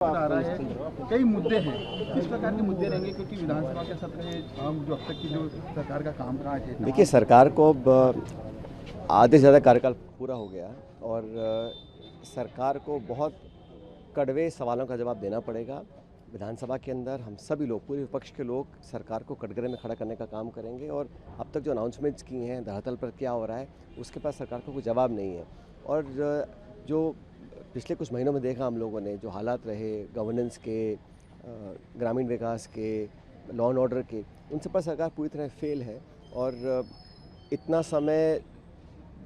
आ रहा है, कई मुद्दे हैं। किस प्रकार के मुद्दे रहेंगे, क्योंकि विधानसभा के सत्र है, जो अब तक की जो सरकार का कामकाज है। देखिए, सरकार को अब आधे से ज़्यादा कार्यकाल पूरा हो गया और सरकार को बहुत कड़वे सवालों का जवाब देना पड़ेगा। विधानसभा के अंदर हम सभी लोग, पूरे विपक्ष के लोग सरकार को कटघरे में खड़ा करने का काम करेंगे और अब तक जो अनाउंसमेंट्स की हैं, धरातल पर क्या हो रहा है, उसके पास सरकार को कोई जवाब नहीं है। और जो पिछले कुछ महीनों में देखा हम लोगों ने, जो हालात रहे गवर्नेंस के, ग्रामीण विकास के, लॉ एंड ऑर्डर के, उन सब पर सरकार पूरी तरह फेल है। और इतना समय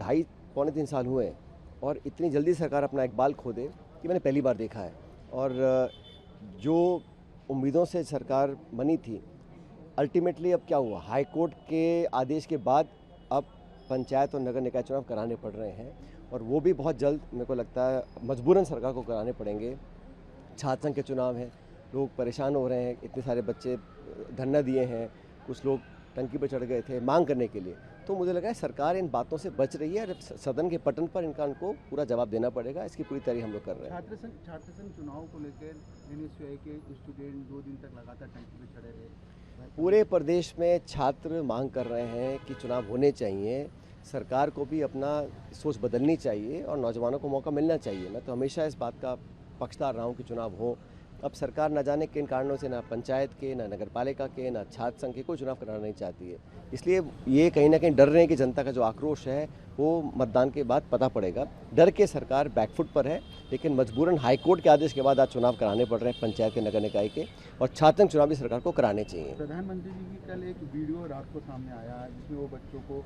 2.5 पौने 3 साल हुए हैं और इतनी जल्दी सरकार अपना इकबाल खो दे कि मैंने पहली बार देखा है। और जो उम्मीदों से सरकार बनी थी, अल्टीमेटली अब क्या हुआ, हाई कोर्ट के आदेश के बाद अब पंचायत और नगर निकाय चुनाव कराने पड़ रहे हैं और वो भी बहुत जल्द, मेरे को लगता है मजबूरन सरकार को कराने पड़ेंगे। छात्र संघ के चुनाव हैं, लोग परेशान हो रहे हैं, इतने सारे बच्चे धरना दिए हैं, कुछ लोग टंकी पर चढ़ गए थे मांग करने के लिए। तो मुझे लगा है सरकार इन बातों से बच रही है और सदन के पटन पर उनको पूरा जवाब देना पड़ेगा। इसकी पूरी तैयारी हम लोग कर रहे हैं। छात्र संघ चुनाव को लेकर NSUI के स्टूडेंट 2 दिन तक लगातार टंकी पर चढ़े रहे। पूरे प्रदेश में छात्र मांग कर रहे हैं कि चुनाव होने चाहिए। सरकार को भी अपना सोच बदलनी चाहिए और नौजवानों को मौका मिलना चाहिए। मैं तो हमेशा इस बात का पक्षधर रहा हूँ कि चुनाव हो। अब सरकार न जाने किन कारणों से, ना पंचायत के, ना नगर पालिका के, ना छात्र संघ के कोई चुनाव कराना नहीं चाहती है। इसलिए ये कहीं ना कहीं डर रहे हैं कि जनता का जो आक्रोश है वो मतदान के बाद पता पड़ेगा। डर के सरकार बैकफुट पर है, लेकिन मजबूरन हाईकोर्ट के आदेश के बाद आज चुनाव कराने पड़ रहे हैं पंचायत के, नगर निकाय के, और छात्र संघ चुनाव भी सरकार को कराने चाहिए। प्रधानमंत्री जी की कल एक वीडियो रात को सामने आया जिसमें वो बच्चों को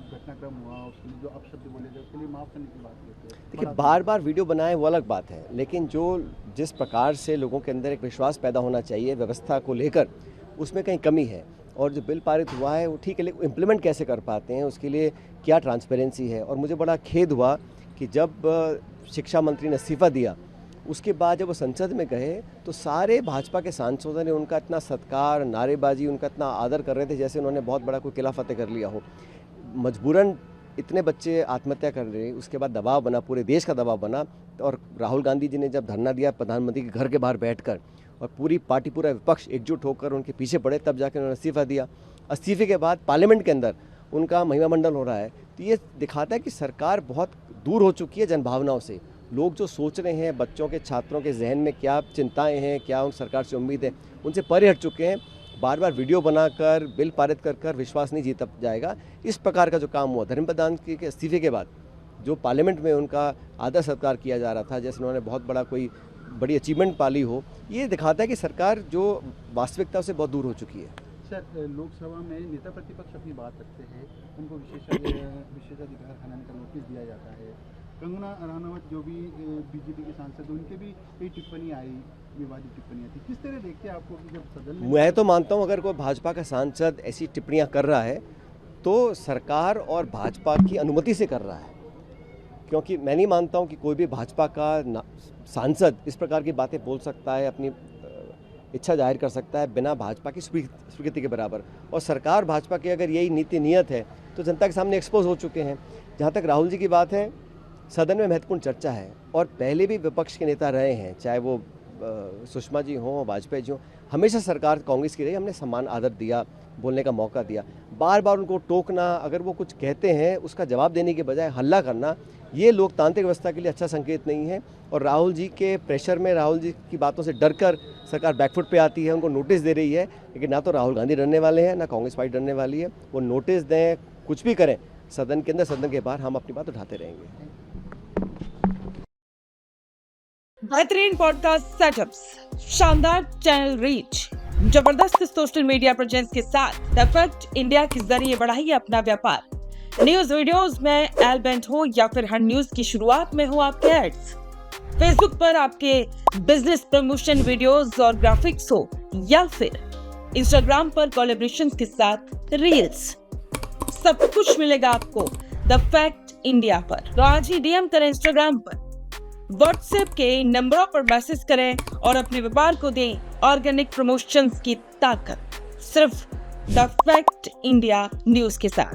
घटनाक्रम हुआ, उसके लिए जो अपशब्द बोले थे उसके लिए माफ़ करने की बात करते हैं। देखिए, बार बार वीडियो बनाए वो अलग बात है, लेकिन जिस प्रकार से लोगों के अंदर एक विश्वास पैदा होना चाहिए व्यवस्था को लेकर, उसमें कहीं कमी है। और जो बिल पारित हुआ है वो ठीक है, लेकिन इम्प्लीमेंट कैसे कर पाते हैं, उसके लिए क्या ट्रांसपेरेंसी है। और मुझे बड़ा खेद हुआ कि जब शिक्षा मंत्री ने इस्तीफा दिया, उसके बाद जब वो संसद में गए तो सारे भाजपा के सांसदों ने उनका इतना सत्कार, नारेबाजी, उनका इतना आदर कर रहे थे जैसे उन्होंने बहुत बड़ा कोई किला फतेह कर लिया हो। मजबूरन इतने बच्चे आत्महत्या कर रहे, उसके बाद दबाव बना, पूरे देश का दबाव बना। और राहुल गांधी जी ने जब धरना दिया प्रधानमंत्री के घर के बाहर बैठकर, और पूरी पार्टी, पूरा विपक्ष एकजुट होकर उनके पीछे पड़े, तब जाकर उन्होंने इस्तीफा दिया। इस्तीफे के बाद पार्लियामेंट के अंदर उनका महिमा मंडल हो रहा है। तो ये दिखाता है कि सरकार बहुत दूर हो चुकी है जनभावनाओं से। लोग जो सोच रहे हैं, बच्चों के, छात्रों के जहन में क्या चिंताएं हैं, क्या उन सरकार से उम्मीद है, उनसे परे हट चुके हैं। बार बार वीडियो बनाकर, बिल पारित कर विश्वास नहीं जीता जाएगा। इस प्रकार का जो काम हुआ धर्मेंद्र प्रधान के इस्तीफे के बाद, जो पार्लियामेंट में उनका आदर सत्कार किया जा रहा था, जैसे उन्होंने बहुत बड़ा कोई बड़ी अचीवमेंट पाली हो, ये दिखाता है कि सरकार जो वास्तविकता से बहुत दूर हो चुकी है। सर, लोकसभा में नेता प्रतिपक्ष अपनी बात रखते हैं, उनको विशेषाधिकार हनन का नोटिस दिया जाता है। कंगना रनौत जो भी बीजेपी के सांसद, उनके भी कई टिप्पणी आई, विवादित टिप्पणियाँ थी। किस तरह देखते हैं आपको कि जब सदन में, मैं तो मानता हूँ अगर कोई भाजपा का सांसद ऐसी टिप्पणियाँ कर रहा है तो सरकार और भाजपा की अनुमति से कर रहा है, क्योंकि मैं नहीं मानता हूँ कि कोई भी भाजपा का सांसद इस प्रकार की बातें बोल सकता है, अपनी इच्छा जाहिर कर सकता है बिना भाजपा की स्वीकृति के बराबर। और सरकार भाजपा की अगर यही नीति नियत है तो जनता के सामने एक्सपोज हो चुके हैं। जहाँ तक राहुल जी की बात है, सदन में महत्वपूर्ण चर्चा है और पहले भी विपक्ष के नेता रहे हैं, चाहे वो सुषमा जी हों, वाजपेयी जी हों, हमेशा सरकार कांग्रेस की रही, हमने सम्मान आदर दिया, बोलने का मौका दिया। बार बार उनको टोकना, अगर वो कुछ कहते हैं उसका जवाब देने के बजाय हल्ला करना, ये लोकतांत्रिक व्यवस्था के लिए अच्छा संकेत नहीं है। और राहुल जी के प्रेशर में, राहुल जी की बातों से डरकर सरकार बैकफुट पे आती है, उनको नोटिस दे रही है। लेकिन ना तो राहुल गांधी डरने वाले हैं, ना कांग्रेस पार्टी डरने वाली है। वो नोटिस दें, कुछ भी करें, सदन के अंदर, सदन के बाहर हम अपनी बात उठाते रहेंगे। बेहतरीन पॉडकास्ट सेटअप्स, शानदार चैनल रीच, जबरदस्त सोशल मीडिया प्रेजेंस के साथ द फैक्ट इंडिया के जरिए बढ़ाइए अपना व्यापार। न्यूज वीडियोस में एल बेंट हो या फिर हर न्यूज की शुरुआत में हो आपके एड्स, फेसबुक पर आपके बिजनेस प्रमोशन वीडियोस और ग्राफिक्स हो, या फिर इंस्टाग्राम पर कोलैबोरेशन के साथ रील्स, सब कुछ मिलेगा आपको द फैक्ट इंडिया पर। तो आज ही डीएम करें इंस्टाग्राम पर, व्हाट्सएप के नंबरों पर मैसेज करें और अपने व्यापार को दें ऑर्गेनिक प्रमोशंस की ताकत, सिर्फ द फैक्ट इंडिया न्यूज के साथ।